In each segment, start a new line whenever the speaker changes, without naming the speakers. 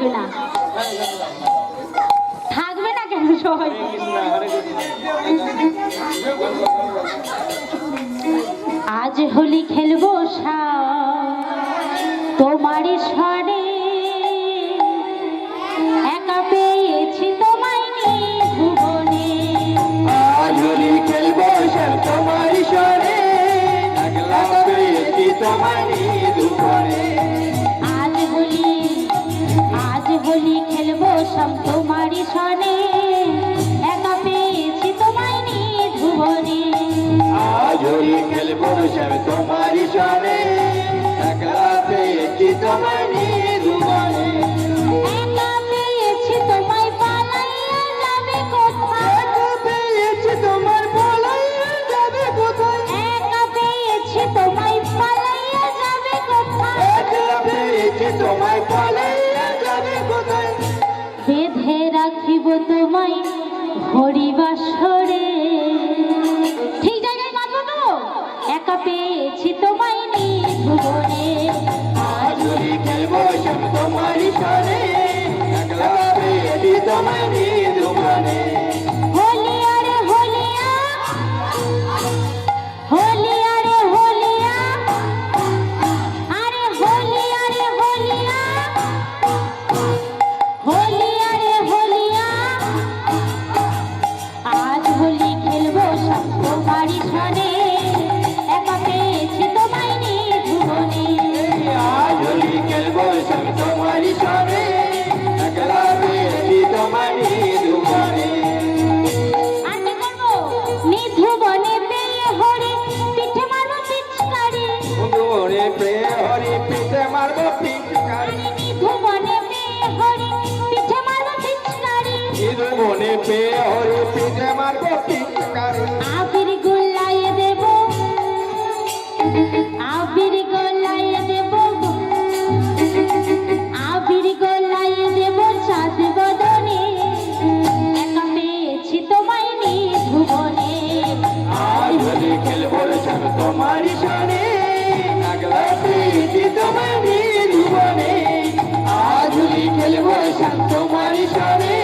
থাকবে না, থাকবে না কেন সবাই? আজ হোলি খেলবো তোমারই স্বরে, একা পেয়েছি তোমায় ভুবনে।
আজ হোলি খেলবো তোমারই স্বরে, একলা পেয়েছি তোমায় ভুবনে।
আজ হোলি খেলবো তোমারই স্বরে, একা পেয়েছি তোমায় ভুবনে।
আজ হোলি খেলবো তোমারই স্বরে, একলা পেয়েছি তোমায় ভুবনে।
একা পেয়েছি তোমায় পালাইয়া যাবে কোথায়,
একা পেয়েছি তোমার পালাইয়া যাবে কোথায়,
একা পেয়েছি তোমায় পালাইয়া যাবে কোথায়,
একলা পেয়েছি তোমায় পালাইয়া যাবে কোথায়।
বেঁধে রাখিব তোমায় হরিবাসরে। ঠিক জায়গায় বাঁধবো তো, একা পেয়েছি তোমায় ভুবনে।
আজ হোলি খেলবো তোমারই স্বরে, একলা পেয়েছি তোমায় ভুবনে।
হোলিয়া রে হোলিয়া, হোলিয়া রে হোলিয়া, আরে হোলিয়া রে হোলিয়া, হোলিয়া রে হোলিয়া। আজ হোলি খেলবো তোমারই স্বরে, একা পেয়েছি তোমায় ভুবনে।
আজ হোলি খেলবো তোমারই স্বরে, একলা পেয়েছি তোমায় ভুবনে।
আর কি করবো? নিধুবনে পেয়ে হরে পিঠে মারবো পিচকারি,
ভুবনে পেয়ে হরি পিঠে মারবো পিচকারি,
নিধুবনে পেয়ে হরে পিঠে মারবো পিচকারি।
ভুবনে পেয়ে হরি পিঠে মারবো পিচকারি।
আবির গোলায় দেব, আবির গোলায় দেব, আবির গোলায় দেব চাঁদ বদনে, একা পেয়েছি তোমায় ভুবনে।
আজ হোলি খেলবো তোমারই স্বরে, একলা পেয়েছি তোমায় ভুবনে। আজ হোলি খেলবো তোমারই স্বরে,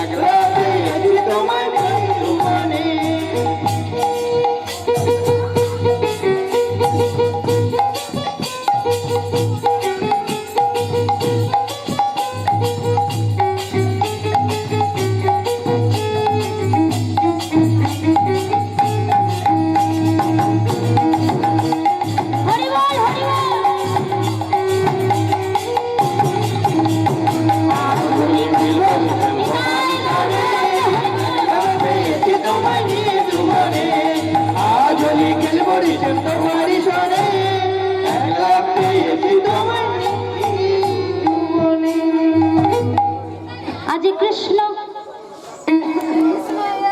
একলা পেয়েছি তোমায় ভুবনে।
হরি বল হরি বল।
আজ হোলি খেলবো তোমারই স্বরে, একলা পেয়েছি তোমায় ভুবনে। আজ হোলি খেলবো তোমার